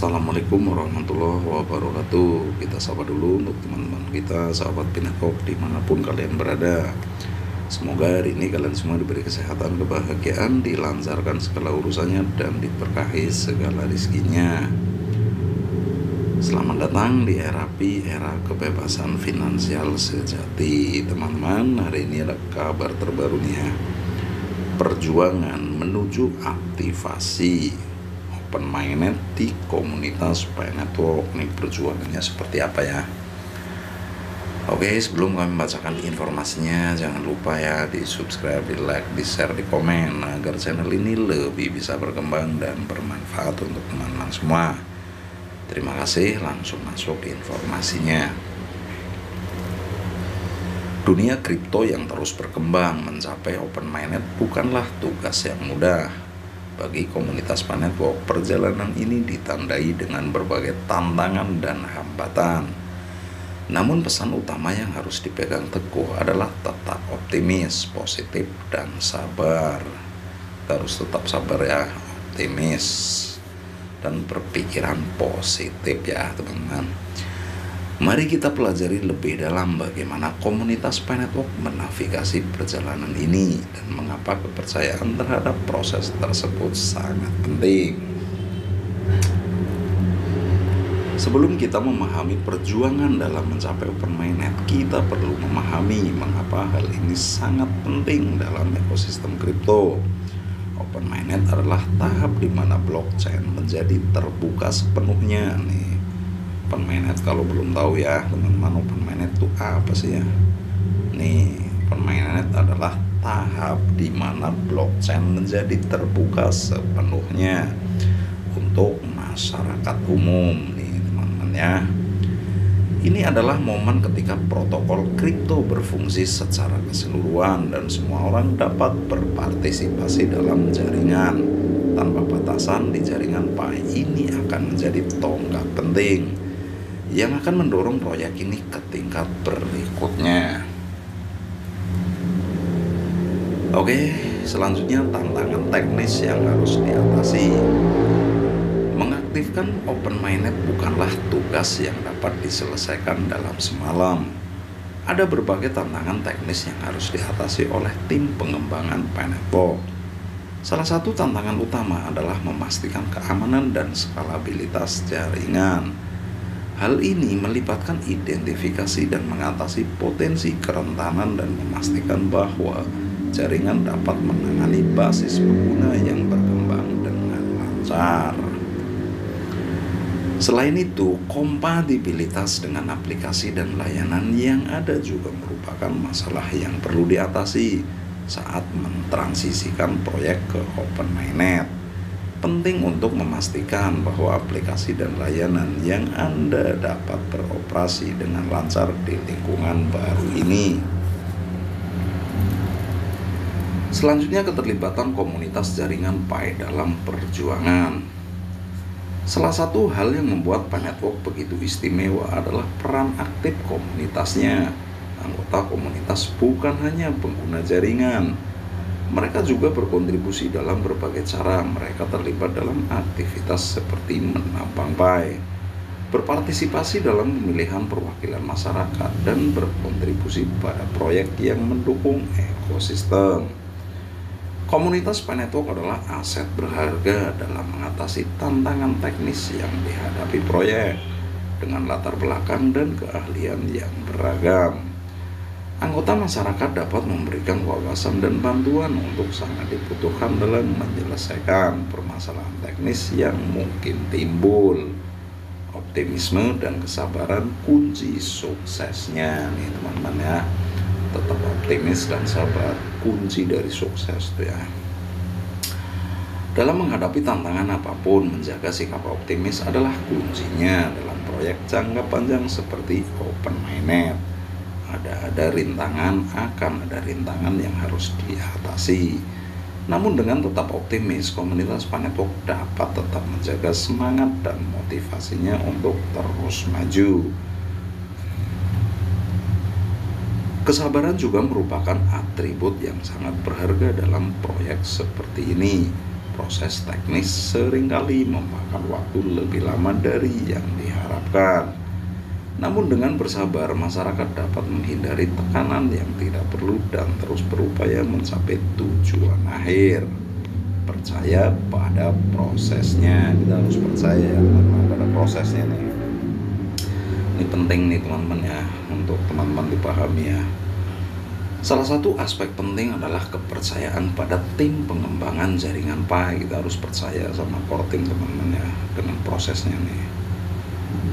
Assalamualaikum warahmatullahi wabarakatuh. Kita sapa dulu untuk teman-teman kita, sahabat Pinakop dimanapun kalian berada. Semoga hari ini kalian semua diberi kesehatan, kebahagiaan, dilancarkan segala urusannya, dan diberkahi segala rizkinya. Selamat datang di era kebebasan finansial sejati. Teman-teman, hari ini ada kabar terbaru nih ya. Perjuangan menuju aktivasi open mainnet di komunitas Pi Network. Nih perjuangannya seperti apa ya? Oke, sebelum kami bacakan informasinya, jangan lupa ya di subscribe, di like, di share, di komen agar channel ini lebih bisa berkembang dan bermanfaat untuk teman-teman semua. Terima kasih, langsung masuk ke informasinya. Dunia kripto yang terus berkembang mencapai open mainnet bukanlah tugas yang mudah. Bagi komunitas Pi Network, perjalanan ini ditandai dengan berbagai tantangan dan hambatan. Namun pesan utama yang harus dipegang teguh adalah tetap optimis, positif, dan sabar. Kita harus tetap sabar ya, optimis, dan berpikiran positif ya teman-teman. Mari kita pelajari lebih dalam bagaimana komunitas Pi Network menavigasi perjalanan ini dan mengapa kepercayaan terhadap proses tersebut sangat penting. Sebelum kita memahami perjuangan dalam mencapai open mainnet, kita perlu memahami mengapa hal ini sangat penting dalam ekosistem kripto. Open mainnet adalah tahap di mana blockchain menjadi terbuka sepenuhnya nih. Open mainnet, kalau belum tahu ya teman-teman, open mainnet itu apa sih ya? Nih, open mainnet adalah tahap di mana blockchain menjadi terbuka sepenuhnya untuk masyarakat umum nih teman-teman ya. Ini adalah momen ketika protokol kripto berfungsi secara keseluruhan dan semua orang dapat berpartisipasi dalam jaringan tanpa batasan. Di jaringan Pi ini akan menjadi tonggak penting yang akan mendorong proyek ini ke tingkat berikutnya. Oke, selanjutnya tantangan teknis yang harus diatasi. Mengaktifkan open mainnet bukanlah tugas yang dapat diselesaikan dalam semalam. Ada berbagai tantangan teknis yang harus diatasi oleh tim pengembangan Pi Network. Salah satu tantangan utama adalah memastikan keamanan dan skalabilitas jaringan. Hal ini melibatkan identifikasi dan mengatasi potensi kerentanan dan memastikan bahwa jaringan dapat menangani basis pengguna yang berkembang dengan lancar. Selain itu, kompatibilitas dengan aplikasi dan layanan yang ada juga merupakan masalah yang perlu diatasi saat mentransisikan proyek ke open mainnet. Penting untuk memastikan bahwa aplikasi dan layanan yang Anda dapat beroperasi dengan lancar di lingkungan baru ini. Selanjutnya, keterlibatan komunitas jaringan Pi dalam perjuangan. Salah satu hal yang membuat Pi Network begitu istimewa adalah peran aktif komunitasnya. Anggota komunitas bukan hanya pengguna jaringan, mereka juga berkontribusi dalam berbagai cara. Mereka terlibat dalam aktivitas seperti menambang Pi, berpartisipasi dalam pemilihan perwakilan masyarakat, dan berkontribusi pada proyek yang mendukung ekosistem. Komunitas Pi Network adalah aset berharga dalam mengatasi tantangan teknis yang dihadapi proyek dengan latar belakang dan keahlian yang beragam. Anggota masyarakat dapat memberikan wawasan dan bantuan untuk sangat dibutuhkan dalam menyelesaikan permasalahan teknis yang mungkin timbul. Optimisme dan kesabaran kunci suksesnya nih teman-teman ya. Tetap optimis dan sabar, kunci dari sukses tuh ya. Dalam menghadapi tantangan apapun, menjaga sikap optimis adalah kuncinya dalam proyek jangka panjang seperti open mainnet. Ada rintangan, akan ada rintangan yang harus diatasi. Namun dengan tetap optimis, komunitas Pi Network dapat tetap menjaga semangat dan motivasinya untuk terus maju. Kesabaran juga merupakan atribut yang sangat berharga dalam proyek seperti ini. proses teknis seringkali memakan waktu lebih lama dari yang diharapkan. Namun dengan bersabar, masyarakat dapat menghindari tekanan yang tidak perlu dan terus berupaya mencapai tujuan akhir. Percaya pada prosesnya, kita harus percaya pada prosesnya nih. Ini penting nih teman-teman ya, untuk teman-teman dipahami ya. Salah satu aspek penting adalah kepercayaan pada tim pengembangan jaringan PAI. Kita harus percaya sama core team teman-teman ya, dengan prosesnya nih.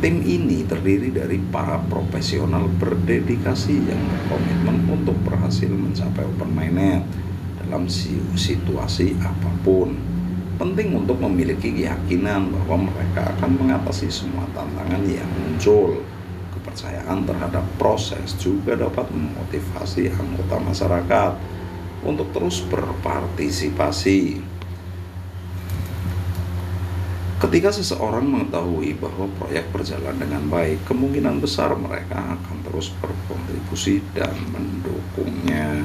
Tim ini terdiri dari para profesional berdedikasi yang berkomitmen untuk berhasil mencapai open mainnet dalam situasi apapun. Penting untuk memiliki keyakinan bahwa mereka akan mengatasi semua tantangan yang muncul. Kepercayaan terhadap proses juga dapat memotivasi anggota masyarakat untuk terus berpartisipasi. Ketika seseorang mengetahui bahwa proyek berjalan dengan baik, kemungkinan besar mereka akan terus berkontribusi dan mendukungnya.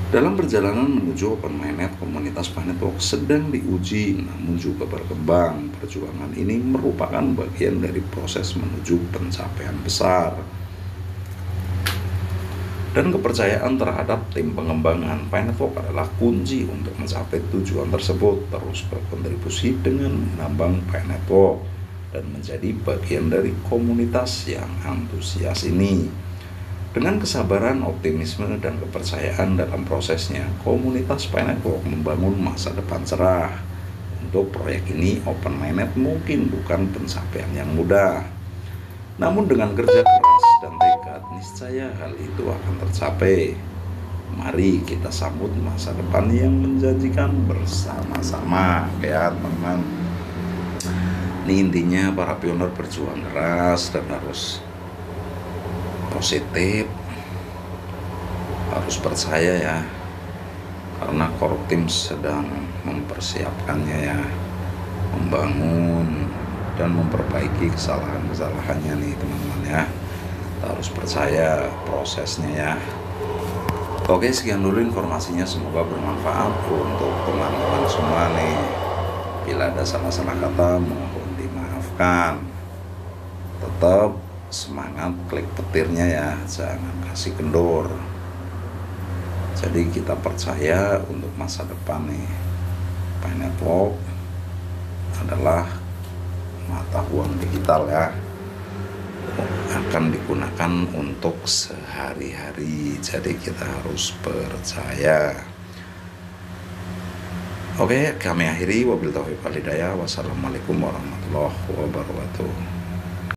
Dalam perjalanan menuju open mainnet, komunitas PAI sedang diuji namun juga berkembang. Perjuangan ini merupakan bagian dari proses menuju pencapaian besar. Dan kepercayaan terhadap tim pengembangan PAI adalah kunci untuk mencapai tujuan tersebut. Terus berkontribusi dengan menambang PAI dan menjadi bagian dari komunitas yang antusias ini. Dengan kesabaran, optimisme, dan kepercayaan dalam prosesnya, komunitas PAI membangun masa depan cerah. Untuk proyek ini, open mainnet mungkin bukan pencapaian yang mudah. Namun dengan kerja keras dan tekad, niscaya hal itu akan tercapai. Mari kita sambut masa depan yang menjanjikan bersama-sama. Ya teman-teman, ini intinya para pionir berjuang keras dan harus positif, harus percaya ya, karena core team sedang mempersiapkannya ya, membangun dan memperbaiki kesalahan-kesalahannya nih teman-teman ya. Kita harus percaya prosesnya ya. Oke, sekian dulu informasinya, semoga bermanfaat untuk teman-teman semua nih. Bila ada salah-salah kata mohon dimaafkan. Tetap semangat, klik petirnya ya, jangan kasih kendor. Jadi kita percaya untuk masa depan nih, PAI Network adalah mata uang digital ya, akan digunakan untuk sehari-hari. Jadi kita harus percaya. Oke, kami akhiri. Wabillahi taufiq wal hidayah. Wassalamualaikum warahmatullahi wabarakatuh.